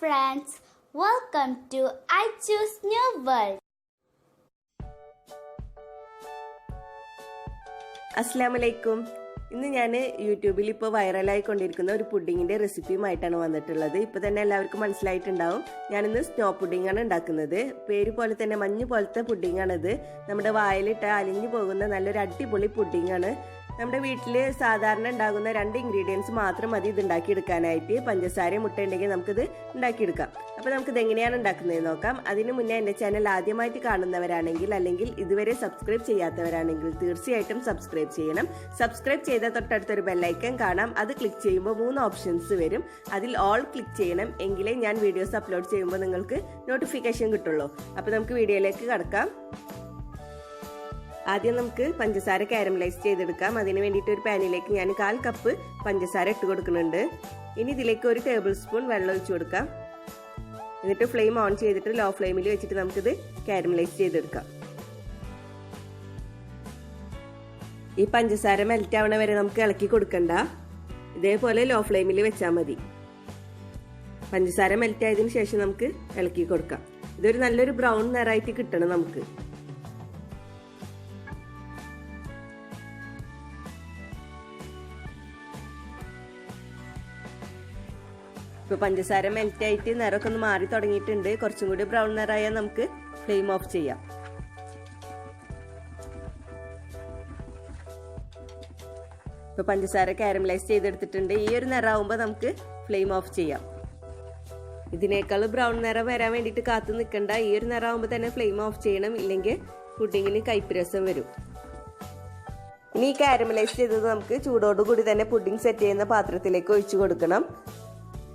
friends, welcome to I Choose New World. അസ്സലാമലൈക്കും. ഇന്ന് ഞാൻ യൂട്യൂബിൽ ഇപ്പോൾ വൈറലായിക്കൊണ്ടിരിക്കുന്ന ഒരു പുഡിങ്ങിൻ്റെ റെസിപ്പിയുമായിട്ടാണ് വന്നിട്ടുള്ളത്. ഇപ്പോൾ തന്നെ എല്ലാവർക്കും മനസ്സിലായിട്ടുണ്ടാവും. ഞാനിന്ന് സ്നോ പുഡിങ്ങാണ് ഉണ്ടാക്കുന്നത്. പേര് പോലെ തന്നെ മഞ്ഞ് പോലത്തെ പുഡിങ്ങാണിത്. നമ്മുടെ വായിലിട്ട് അലിഞ്ഞു പോകുന്ന നല്ലൊരു അടിപൊളി പുഡിങ്ങാണ്. നമ്മുടെ വീട്ടിൽ സാധാരണ ഉണ്ടാകുന്ന 2 ഇൻഗ്രീഡിയൻസ് മാത്രം മതി ഇത് ഉണ്ടാക്കിയെടുക്കാനായിട്ട്. പഞ്ചസാര മുട്ട ഉണ്ടെങ്കിൽ നമുക്കിത് ഉണ്ടാക്കിയെടുക്കാം. അപ്പോൾ നമുക്കിത് എങ്ങനെയാണ് ഉണ്ടാക്കുന്നത് നോക്കാം. അതിന് മുന്നേ എൻ്റെ ചാനൽ ആദ്യമായിട്ട് കാണുന്നവരാണെങ്കിൽ അല്ലെങ്കിൽ ഇതുവരെ സബ്സ്ക്രൈബ് ചെയ്യാത്തവരാണെങ്കിൽ തീർച്ചയായിട്ടും സബ്സ്ക്രൈബ് ചെയ്യണം. സബ്സ്ക്രൈബ് ചെയ്ത തൊട്ടടുത്തൊരു ബെല്ലൈക്കൺ കാണാം. അത് ക്ലിക്ക് ചെയ്യുമ്പോൾ 3 ഓപ്ഷൻസ് വരും. അതിൽ ഓൾ ക്ലിക്ക് ചെയ്യണം. എങ്കിലേ ഞാൻ വീഡിയോസ് അപ്ലോഡ് ചെയ്യുമ്പോൾ നിങ്ങൾക്ക് നോട്ടിഫിക്കേഷൻ കിട്ടുള്ളൂ. അപ്പോൾ നമുക്ക് വീഡിയോയിലേക്ക് കടക്കാം. ആദ്യം നമുക്ക് പഞ്ചസാര കാരമലൈസ് ചെയ്തെടുക്കാം. അതിന് വേണ്ടിയിട്ട് ഒരു പാനിലേക്ക് ഞാൻ 1/4 കപ്പ് പഞ്ചസാര ഇട്ട് കൊടുക്കുന്നുണ്ട്. ഇനി ഇതിലേക്ക് 1 ടേബിൾ സ്പൂൺ വെള്ളം ഒഴിച്ചു കൊടുക്കാം. എന്നിട്ട് ഫ്ലെയിം ഓൺ ചെയ്തിട്ട് ലോ ഫ്ലെയിമിൽ വെച്ചിട്ട് നമുക്കിത് കാരമലൈസ് ചെയ്തെടുക്കാം. ഈ പഞ്ചസാര മെൽറ്റ് ആവണ വരെ നമുക്ക് ഇളക്കി കൊടുക്കണ്ട. ഇതേപോലെ ലോ ഫ്ലെയിമിൽ വെച്ചാൽ മതി. പഞ്ചസാര മെൽറ്റ് ആയതിനു ശേഷം നമുക്ക് ഇളക്കി കൊടുക്കാം. ഇതൊരു നല്ലൊരു ബ്രൗൺ നിറമായിട്ട് കിട്ടണം നമുക്ക്. ഇപ്പോൾ പഞ്ചസാര മെൽറ്റ് ആയിട്ട് നിറമൊക്കെ ഒന്ന് മാറി തുടങ്ങിയിട്ടുണ്ട്. കുറച്ചും കൂടി ബ്രൗൺ നിറമായാൽ നമുക്ക് ഫ്ലെയിം ഓഫ് ചെയ്യാം. ഇപ്പോൾ പഞ്ചസാര കാരമലൈസ് ചെയ്തെടുത്തിട്ടുണ്ട്. ഈ ഒരു നിറമാകുമ്പോൾ നമുക്ക് ഫ്ലെയിം ഓഫ് ചെയ്യാം. ഇതിനേക്കാൾ ബ്രൗൺ നിറം വരാൻ വേണ്ടിയിട്ട് കാത്തു നിൽക്കണ്ട. ഈ ഒരു നിറമാകുമ്പോൾ തന്നെ ഫ്ലെയിം ഓഫ് ചെയ്യണം. ഇല്ലെങ്കിൽ പുഡിങ്ങിന് കയ്പ്പ് രസം വരും. ഇനി ഈ കാരമലൈസ് ചെയ്തത് നമുക്ക് ചൂടോടുകൂടി തന്നെ പുഡിങ് സെറ്റ് ചെയ്യുന്ന പാത്രത്തിലേക്ക് ഒഴിച്ചു കൊടുക്കണം.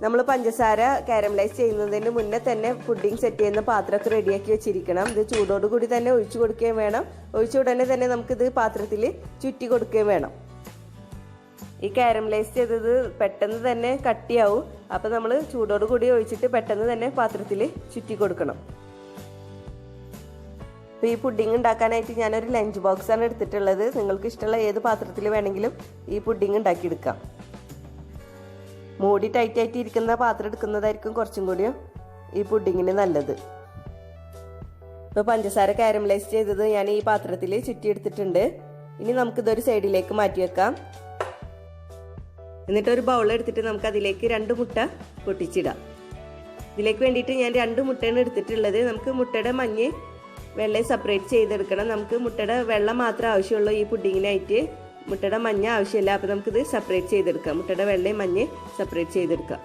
നമ്മൾ പഞ്ചസാര കാരമലൈസ് ചെയ്യുന്നതിന് മുന്നേ തന്നെ പുഡിങ് സെറ്റ് ചെയ്യുന്ന പാത്രമൊക്കെ റെഡിയാക്കി വെച്ചിരിക്കണം. ഇത് ചൂടോടുകൂടി തന്നെ ഒഴിച്ചു കൊടുക്കുകയും വേണം. ഒഴിച്ച ഉടനെ തന്നെ നമുക്കിത് പാത്രത്തിൽ ചുറ്റി കൊടുക്കുകയും വേണം. ഈ കാരമലൈസ് ചെയ്തത് പെട്ടെന്ന് തന്നെ കട്ടിയാവും. അപ്പോൾ നമ്മൾ ചൂടോടുകൂടി ഒഴിച്ചിട്ട് പെട്ടെന്ന് തന്നെ പാത്രത്തിൽ ചുറ്റി കൊടുക്കണം. അപ്പോൾ ഈ പുഡിങ് ഉണ്ടാക്കാനായിട്ട് ഞാനൊരു ലഞ്ച് ബോക്സാണ് എടുത്തിട്ടുള്ളത്. നിങ്ങൾക്ക് ഇഷ്ടമുള്ള ഏത് പാത്രത്തിൽ വേണമെങ്കിലും ഈ പുഡിങ് ഉണ്ടാക്കിയെടുക്കാം. മൂടി ടൈറ്റ് ആയിട്ട് ഇരിക്കുന്ന പാത്രം എടുക്കുന്നതായിരിക്കും കുറച്ചും കൂടിയും ഈ പുഡിങ്ങിന് നല്ലത്. ഇപ്പോൾ പഞ്ചസാര കാരമലൈസ് ചെയ്തത് ഞാൻ ഈ പാത്രത്തിൽ ചുറ്റിയെടുത്തിട്ടുണ്ട്. ഇനി നമുക്കിതൊരു സൈഡിലേക്ക് മാറ്റി വെക്കാം. എന്നിട്ടൊരു ബൗൾ എടുത്തിട്ട് നമുക്ക് അതിലേക്ക് 2 മുട്ട പൊട്ടിച്ചിടാം. ഇതിലേക്ക് വേണ്ടിയിട്ട് ഞാൻ 2 മുട്ടയാണ് എടുത്തിട്ടുള്ളത്. നമുക്ക് മുട്ടയുടെ മഞ്ഞ് വെള്ള സെപ്പറേറ്റ് ചെയ്തെടുക്കണം. നമുക്ക് മുട്ടയുടെ വെള്ളം മാത്രമേ ആവശ്യമുള്ളൂ ഈ പുഡിങ്ങിനായിട്ട്. മുട്ടയുടെ മഞ്ഞ ആവശ്യമില്ല. അപ്പോൾ നമുക്കിത് സെപ്പറേറ്റ് ചെയ്തെടുക്കാം. മുട്ടയുടെ വെള്ളയും മഞ്ഞ് സെപ്പറേറ്റ് ചെയ്തെടുക്കാം.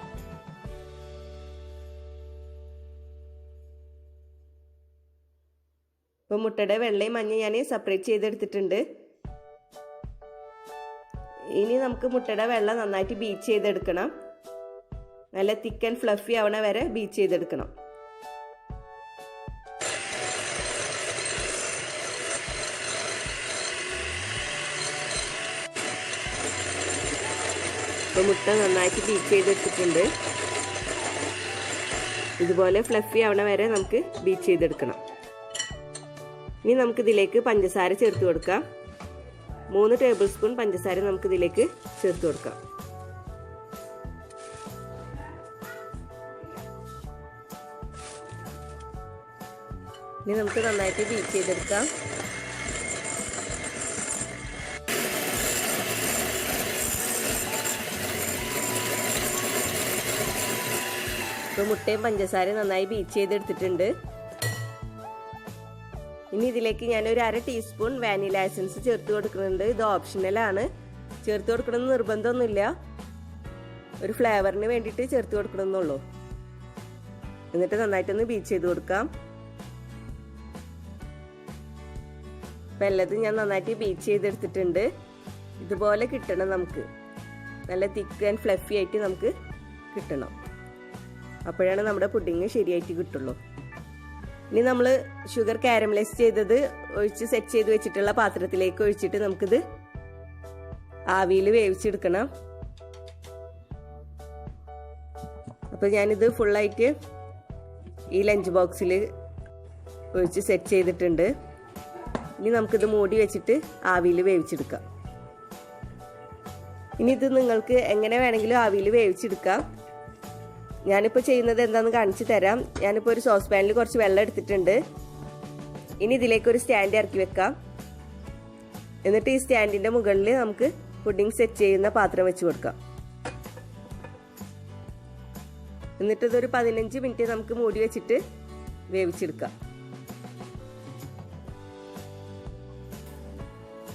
ഇപ്പോൾ മുട്ടയുടെ വെള്ളയും മഞ്ഞ ഞാൻ സെപ്പറേറ്റ് ചെയ്തെടുത്തിട്ടുണ്ട്. ഇനി നമുക്ക് മുട്ടയുടെ വെള്ളം നന്നായിട്ട് ബീറ്റ് ചെയ്തെടുക്കണം. നല്ല തിക്ക് ആൻഡ് ഫ്ലഫി ആവണ വരെ ബീറ്റ് ചെയ്തെടുക്കണം. ഇപ്പോൾ മുട്ട നന്നായിട്ട് ബീറ്റ് ചെയ്തെടുത്തിട്ടുണ്ട്. ഇതുപോലെ ഫ്ലഫി ആവണ വരെ നമുക്ക് ബീറ്റ് ചെയ്തെടുക്കണം. ഇനി നമുക്കിതിലേക്ക് പഞ്ചസാര ചേർത്ത് കൊടുക്കാം. 3 ടേബിൾ സ്പൂൺ പഞ്ചസാര നമുക്കിതിലേക്ക് ചേർത്ത് കൊടുക്കാം. ഇനി നമുക്ക് നന്നായിട്ട് ബീറ്റ് ചെയ്തെടുക്കാം. ഇപ്പോൾ മുട്ടയും പഞ്ചസാരയും നന്നായി ബീറ്റ് ചെയ്തെടുത്തിട്ടുണ്ട്. ഇനി ഇതിലേക്ക് ഞാനൊരു 1/2 ടീസ്പൂൺ വാനില എസൻസ് ചേർത്ത് കൊടുക്കുന്നുണ്ട്. ഇത് ഓപ്ഷണലാണ്. ചേർത്ത് കൊടുക്കണമെന്ന് നിർബന്ധമൊന്നുമില്ല. ഒരു ഫ്ലേവറിന് വേണ്ടിയിട്ട് ചേർത്ത് കൊടുക്കണമെന്നുള്ളൂ. എന്നിട്ട് നന്നായിട്ടൊന്ന് ബീറ്റ് ചെയ്ത് കൊടുക്കാം. അപ്പം എല്ലാതും ഞാൻ നന്നായിട്ട് ബീറ്റ് ചെയ്തെടുത്തിട്ടുണ്ട്. ഇതുപോലെ കിട്ടണം നമുക്ക്. നല്ല തിക്ക് ആൻഡ് ഫ്ലഫി ആയിട്ട് നമുക്ക് കിട്ടണം. അപ്പോഴാണ് നമ്മുടെ പുഡിങ് ശരിയായിട്ട് കിട്ടുള്ളൂ. ഇനി നമ്മൾ ഷുഗർ കാരമലൈസ് ചെയ്തത് ഒഴിച്ച് സെറ്റ് ചെയ്ത് വെച്ചിട്ടുള്ള പാത്രത്തിലേക്ക് ഒഴിച്ചിട്ട് നമുക്കിത് ആവിയിൽ വേവിച്ചെടുക്കണം. അപ്പോൾ ഞാനിത് ഫുള്ളായിട്ട് ഈ ലഞ്ച് ബോക്സിൽ ഒഴിച്ച് സെറ്റ് ചെയ്തിട്ടുണ്ട്. ഇനി നമുക്കിത് മൂടി വെച്ചിട്ട് ആവിയിൽ വേവിച്ചെടുക്കാം. ഇനി ഇത് നിങ്ങൾക്ക് എങ്ങനെ വേണമെങ്കിലും ആവിയിൽ വേവിച്ചെടുക്കാം. ഞാനിപ്പോൾ ചെയ്യുന്നത് എന്താണെന്ന് കാണിച്ചു തരാം. ഞാനിപ്പോൾ ഒരു സോസ് പാനിൽ കുറച്ച് വെള്ളം എടുത്തിട്ടുണ്ട്. ഇനി ഇതിലേക്ക് ഒരു സ്റ്റാൻഡ് ഇറക്കി വെക്കാം. എന്നിട്ട് ഈ സ്റ്റാൻഡിന്റെ മുകളിൽ നമുക്ക് പുഡിംഗ് സെറ്റ് ചെയ്യുന്ന പാത്രം വെച്ച് കൊടുക്കാം. എന്നിട്ട് ഇതൊരു 15 മിനിറ്റ് നമുക്ക് മൂടി വെച്ചിട്ട് വേവിച്ചെടുക്കാം.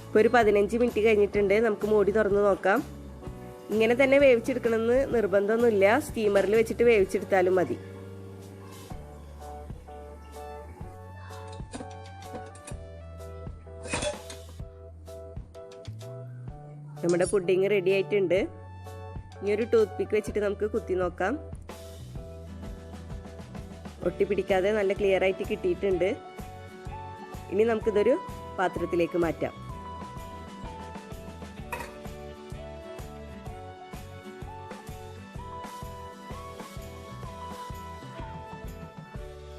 ഇപ്പോൾ ഒരു 15 മിനിറ്റ് കഴിഞ്ഞിട്ടുണ്ട്. നമുക്ക് മൂടി തുറന്ന് നോക്കാം. ഇങ്ങനെ തന്നെ വേവിച്ചെടുക്കണമെന്ന് നിർബന്ധമൊന്നുമില്ല. സ്റ്റീമറിൽ വെച്ചിട്ട് വേവിച്ചെടുത്താലും മതി. നമ്മുടെ പുഡിംഗ് റെഡി ആയിട്ടുണ്ട്. ഇനി ഒരു ടൂത്ത് പിക്ക് വെച്ചിട്ട് നമുക്ക് കുത്തി നോക്കാം. ഒട്ടിപ്പിടിക്കാതെ നല്ല ക്ലിയർ ആയിട്ട് കിട്ടിയിട്ടുണ്ട്. ഇനി നമുക്കിതൊരു പാത്രത്തിലേക്ക് മാറ്റാം.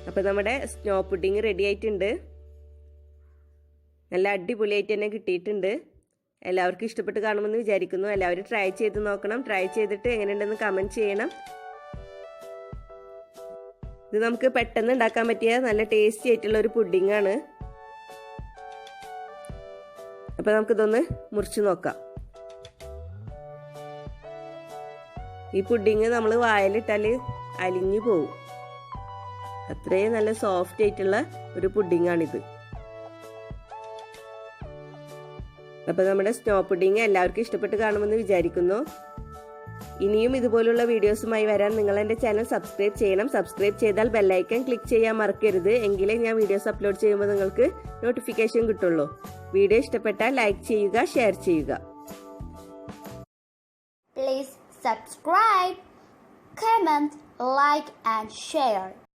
അപ്പോൾ നമ്മുടെ സ്നോ പുഡിംഗ് റെഡി ആയിട്ടുണ്ട്. നല്ല അടിപൊളിയായിട്ട് തന്നെ കിട്ടിയിട്ടുണ്ട്. എല്ലാവർക്കും ഇഷ്ടപ്പെട്ട് കാണുമെന്ന് വിചാരിക്കുന്നു. എല്ലാവരും ട്രൈ ചെയ്ത് നോക്കണം. ട്രൈ ചെയ്തിട്ട് എങ്ങനെയുണ്ടെന്ന് കമൻറ്റ് ചെയ്യണം. ഇത് നമുക്ക് പെട്ടെന്ന് ഉണ്ടാക്കാൻ പറ്റിയ നല്ല ടേസ്റ്റി ആയിട്ടുള്ള ഒരു പുഡിംഗ് ആണ്. അപ്പോൾ നമുക്കിതൊന്ന് മുറിച്ച് നോക്കാം. ഈ പുഡിംഗ് നമ്മൾ വായിലിട്ടാൽ അലിഞ്ഞു പോവും. അത്രയും നല്ല സോഫ്റ്റ് ആയിട്ടുള്ള ഒരു പുഡിംഗ് ആണിത്. അപ്പോൾ നമ്മുടെ സ്നോ പുഡിംഗ് എല്ലാവർക്കും ഇഷ്ടപ്പെട്ട് കാണുമെന്ന് വിചാരിക്കുന്നു. ഇനിയും ഇതുപോലുള്ള വീഡിയോസുമായി വരാൻ നിങ്ങൾ എൻ്റെ ചാനൽ സബ്സ്ക്രൈബ് ചെയ്യണം. സബ്സ്ക്രൈബ് ചെയ്താൽ ബെല്ലൈക്കൺ ക്ലിക്ക് ചെയ്യാൻ മറക്കരുത്. എങ്കിലേ ഞാൻ വീഡിയോസ് അപ്ലോഡ് ചെയ്യുമ്പോൾ നിങ്ങൾക്ക് നോട്ടിഫിക്കേഷൻ കിട്ടുള്ളൂ. വീഡിയോ ഇഷ്ടപ്പെട്ടാൽ ലൈക്ക് ചെയ്യുക, ഷെയർ ചെയ്യുക. Please subscribe, comment, like and share.